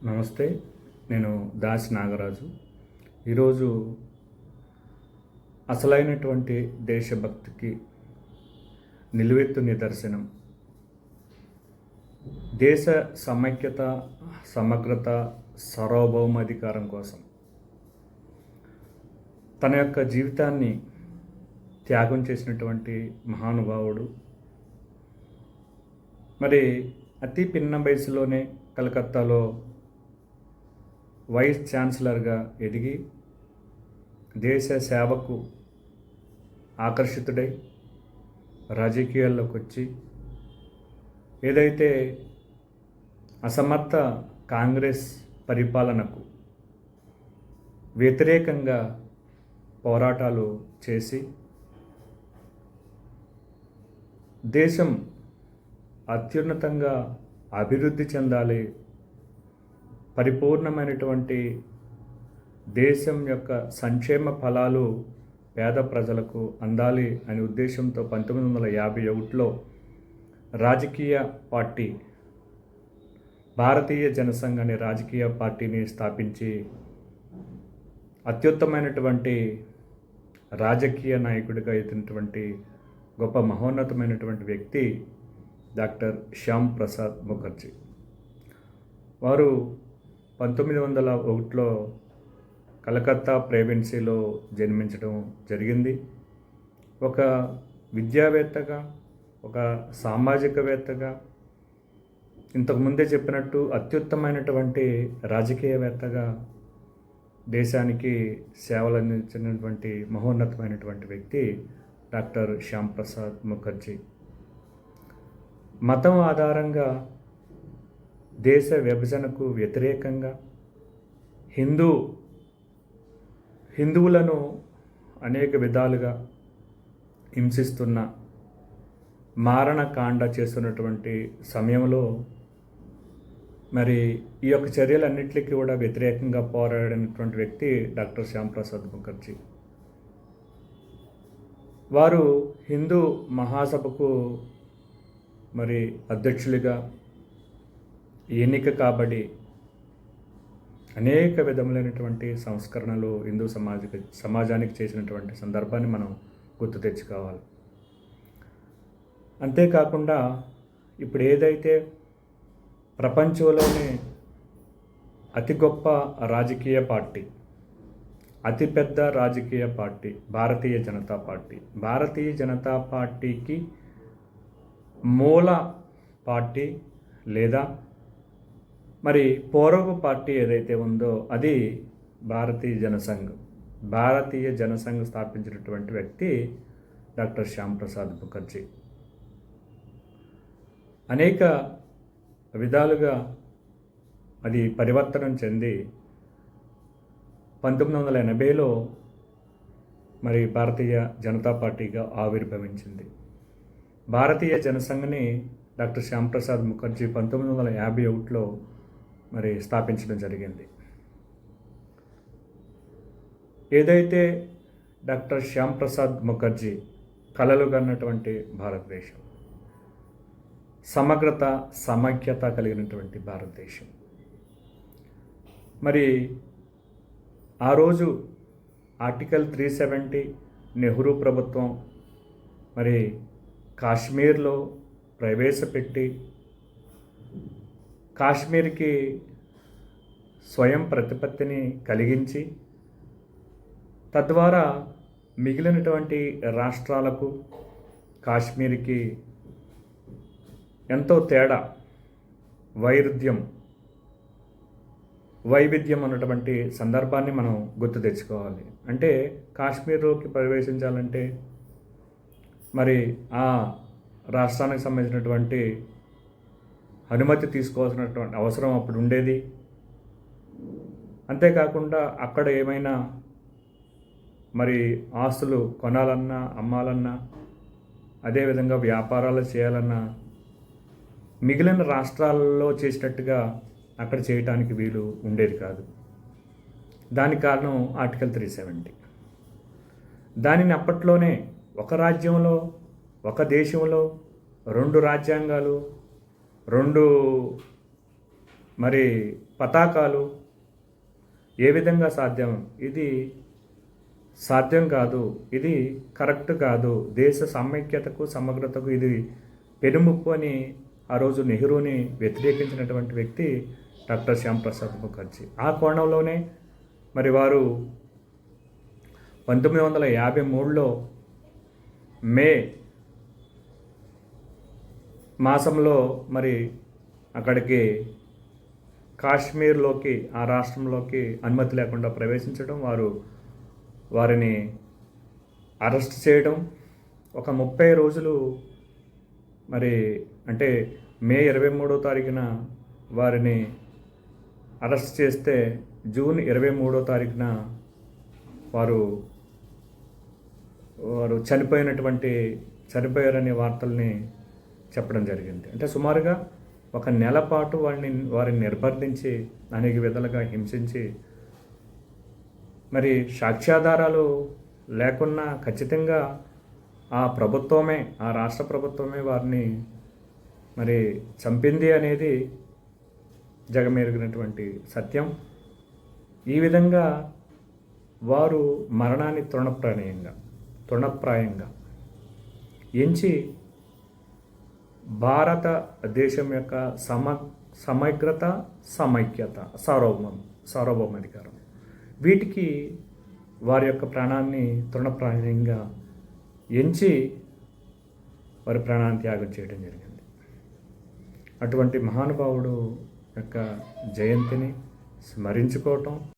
నమస్తే. నేను దాసి నాగరాజు. ఈరోజు అసలైనటువంటి దేశభక్తికి నిలువెత్తు నిదర్శనం దేశ సమైక్యత, సమగ్రత, సార్వభౌమాధికారం కోసం తన యొక్క జీవితాన్ని త్యాగం చేసినటువంటి మహానుభావుడు. మరి అతి పిన్న వయసులోనే కలకత్తాలో వైస్ ఛాన్సలర్గా ఎదిగి దేశ సేవకు ఆకర్షితుడై రాజకీయాల్లోకి వచ్చి ఏదైతే అసమర్థ కాంగ్రెస్ పరిపాలనకు వ్యతిరేకంగా పోరాటాలు చేసి దేశం అత్యున్నతంగా అభివృద్ధి చెందాలి, పరిపూర్ణమైనటువంటి దేశం యొక్క సంక్షేమ ఫలాలు పేద ప్రజలకు అందాలి అనే ఉద్దేశంతో 1951లో రాజకీయ పార్టీ భారతీయ జనసంఘ్ అనే రాజకీయ పార్టీని స్థాపించి అత్యుత్తమైనటువంటి రాజకీయ నాయకుడిగా ఎదిగినటువంటి గొప్ప మహోన్నతమైనటువంటి వ్యక్తి డాక్టర్ శ్యామ్ ప్రసాద్ ముఖర్జీ. వారు 1901లో కలకత్తా ప్రెసిడెన్సీలో జన్మించడం జరిగింది. ఒక విద్యావేత్తగా, ఒక సామాజికవేత్తగా, ఇంతకుముందే చెప్పినట్టు అత్యుత్తమైనటువంటి రాజకీయవేత్తగా దేశానికి సేవలు అందించినటువంటి మహోన్నతమైనటువంటి వ్యక్తి డాక్టర్ శ్యామ్ ప్రసాద్ ముఖర్జీ. మతం ఆధారంగా దేశ విభజనకు వ్యతిరేకంగా హిందువులను అనేక విధాలుగా హింసిస్తున్న మారణకాండ చేస్తున్నటువంటి సమయంలో మరి ఈ యొక్క చర్యలన్నింటికి కూడా వ్యతిరేకంగా పోరాడినటువంటి వ్యక్తి డాక్టర్ శ్యామ్ ప్రసాద్ ముఖర్జీ. వారు హిందూ మహాసభకు మరి అధ్యక్షులుగా ఎన్నిక కాబడి అనేక విధములైనటువంటి సంస్కరణలు హిందూ సమాజానికి చేసినటువంటి సందర్భాన్ని మనం గుర్తు తెచ్చుకోవాలి. అంతేకాకుండా ఇప్పుడు ఏదైతే ప్రపంచంలోనే అతి గొప్ప రాజకీయ పార్టీ, అతిపెద్ద రాజకీయ పార్టీ భారతీయ జనతా పార్టీ. భారతీయ జనతా పార్టీకి మూల పార్టీ లేదా మరి పూర్వపు పార్టీ ఏదైతే ఉందో అది భారతీయ జనసంఘ్. భారతీయ జనసంఘ్ స్థాపించినటువంటి వ్యక్తి డాక్టర్ శ్యామ్ ప్రసాద్ ముఖర్జీ. అనేక విధాలుగా అది పరివర్తనం చెంది 1980లో మరి భారతీయ జనతా పార్టీగా ఆవిర్భవించింది. భారతీయ జనసంఘ్ని డాక్టర్ శ్యామ్ ప్రసాద్ ముఖర్జీ 1951లో మరి స్థాపించడం జరిగింది. ఏదైతే డాక్టర్ శ్యామ్ ప్రసాద్ ముఖర్జీ కలలు కన్నటువంటి భారతదేశం, సమగ్రత, సమైక్యత కలిగినటువంటి భారతదేశం. మరి ఆ రోజు ఆర్టికల్ 370 నెహ్రూ ప్రభుత్వం మరి కాశ్మీర్లో ప్రవేశపెట్టి కాశ్మీర్కి స్వయం ప్రతిపత్తిని కలిగించి తద్వారా మిగిలినటువంటి రాష్ట్రాలకు కాశ్మీర్కి ఎంతో తేడా, వైవిధ్యం అన్నటువంటి సందర్భాన్ని మనం గుర్తు తెచ్చుకోవాలి. అంటే కాశ్మీర్లోకి ప్రవేశించాలంటే మరి ఆ రాష్ట్రానికి సంబంధించినటువంటి అనుమతి తీసుకోవాల్సినటువంటి అవసరం అప్పుడు ఉండేది. అంతేకాకుండా అక్కడ ఏమైనా మరి ఆస్తులు కొనాలన్నా, అమ్మాలన్నా, అదేవిధంగా వ్యాపారాలు చేయాలన్నా మిగిలిన రాష్ట్రాలలో చేసినట్టుగా అక్కడ చేయటానికి వీలు ఉండేది కాదు. దానికి కారణం ఆర్టికల్ 370. దానిని అప్పట్లోనే ఒక రాజ్యంలో, ఒక దేశంలో 2 రాజ్యాంగాలు, 2 మరి పతాకాలు ఏ విధంగా సాధ్యం? ఇది సాధ్యం కాదు, ఇది కరెక్ట్ కాదు, దేశ సమైక్యతకు సమగ్రతకు ఇది పెనుముప్పు అని ఆ రోజు నెహ్రూని వ్యతిరేకించినటువంటి వ్యక్తి డాక్టర్ శ్యాంప్రసాద్ ముఖర్జీ. ఆ కోణంలోనే మరి వారు 1953లో మే మాసంలో మరి అక్కడికి కాశ్మీర్లోకి, ఆ రాష్ట్రంలోకి అనుమతి లేకుండా ప్రవేశించడం, వారిని అరెస్ట్ చేయడం, ఒక 30 రోజులు మరి అంటే మే 23వ తారీఖున వారిని అరెస్ట్ చేస్తే జూన్ 23వ తారీఖున వారు చనిపోయారనే వార్తల్ని చెప్పడం జరిగింది. అంటే సుమారుగా ఒక నెల పాటు వారిని నిర్బంధించి అనేక విధాలుగా హింసించి మరి సాక్ష్యాధారాలు లేకున్నా ఖచ్చితంగా ఆ రాష్ట్ర ప్రభుత్వమే వారిని మరి చంపింది అనేది జగమెరిగినటువంటి సత్యం. ఈ విధంగా వారు మరణాన్ని తృణప్రాయంగా ఎంచి భారతదేశం యొక్క సమగ్రత, సమైక్యత, సార్వభౌమాధికారం వీటికి వారి యొక్క ప్రాణాన్ని తృణప్రాయంగా ఎంచి వారి ప్రాణాన్ని త్యాగం చేయడం జరిగింది. అటువంటి మహానుభావుడు యొక్క జయంతిని స్మరించుకోవటం